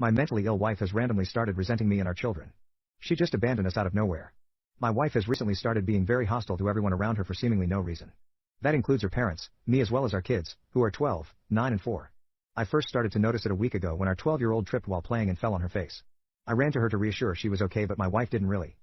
My mentally ill wife has randomly started resenting me and our children. She just abandoned us out of nowhere. My wife has recently started being very hostile to everyone around her for seemingly no reason. That includes her parents, me as well as our kids, who are 12, 9 and 4. I first started to notice it a week ago when our 12-year-old tripped while playing and fell on her face. I ran to her to reassure she was okay, but my wife didn't really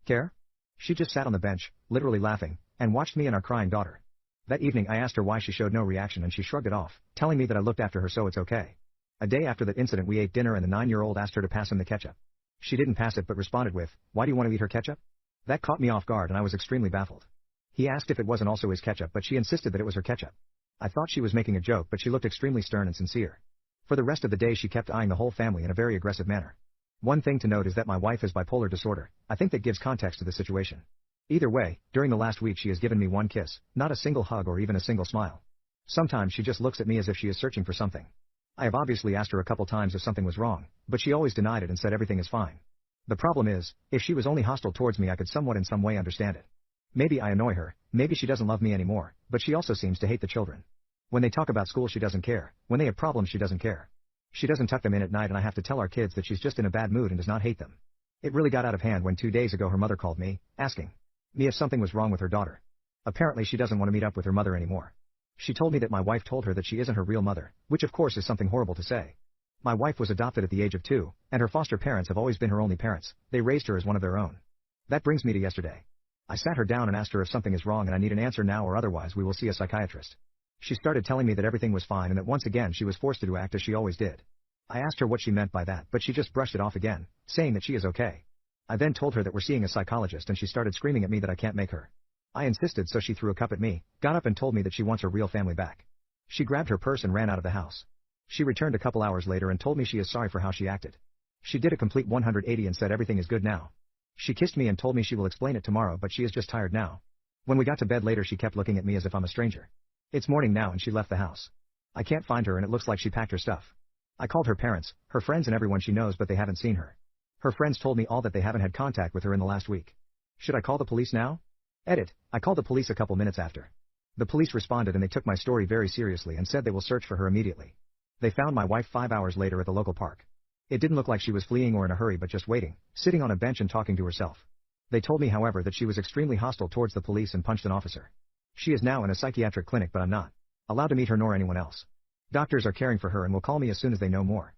care. She just sat on the bench, literally laughing, and watched me and our crying daughter. That evening I asked her why she showed no reaction and she shrugged it off, telling me that I looked after her so it's okay. A day after that incident we ate dinner and the 9-year-old asked her to pass him the ketchup. She didn't pass it but responded with, "Why do you want to eat her ketchup?" That caught me off guard and I was extremely baffled. He asked if it wasn't also his ketchup but she insisted that it was her ketchup. I thought she was making a joke but she looked extremely stern and sincere. For the rest of the day she kept eyeing the whole family in a very aggressive manner. One thing to note is that my wife has bipolar disorder. I think that gives context to the situation. Either way, during the last week she has given me one kiss, not a single hug or even a single smile. Sometimes she just looks at me as if she is searching for something. I have obviously asked her a couple times if something was wrong, but she always denied it and said everything is fine. The problem is, if she was only hostile towards me I could somewhat in some way understand it. Maybe I annoy her, maybe she doesn't love me anymore, but she also seems to hate the children. When they talk about school she doesn't care, when they have problems she doesn't care. She doesn't tuck them in at night and I have to tell our kids that she's just in a bad mood and does not hate them. It really got out of hand when 2 days ago her mother called me, asking me if something was wrong with her daughter. Apparently she doesn't want to meet up with her mother anymore. She told me that my wife told her that she isn't her real mother, which of course is something horrible to say. My wife was adopted at the age of 2, and her foster parents have always been her only parents. They raised her as one of their own. That brings me to yesterday. I sat her down and asked her if something is wrong and I need an answer now or otherwise we will see a psychiatrist. She started telling me that everything was fine and that once again she was forced to act as she always did. I asked her what she meant by that but she just brushed it off again, saying that she is okay. I then told her that we're seeing a psychologist and she started screaming at me that I can't make her. I insisted so she threw a cup at me, got up and told me that she wants her real family back. She grabbed her purse and ran out of the house. She returned a couple hours later and told me she is sorry for how she acted. She did a complete 180 and said everything is good now. She kissed me and told me she will explain it tomorrow but she is just tired now. When we got to bed later she kept looking at me as if I'm a stranger. It's morning now and she left the house. I can't find her and it looks like she packed her stuff. I called her parents, her friends and everyone she knows but they haven't seen her. Her friends told me all that they haven't had contact with her in the last week. Should I call the police now? Edit, I called the police a couple minutes after. The police responded and they took my story very seriously and said they will search for her immediately. They found my wife 5 hours later at the local park. It didn't look like she was fleeing or in a hurry but just waiting, sitting on a bench and talking to herself. They told me however that she was extremely hostile towards the police and punched an officer. She is now in a psychiatric clinic but I'm not allowed to meet her nor anyone else. Doctors are caring for her and will call me as soon as they know more.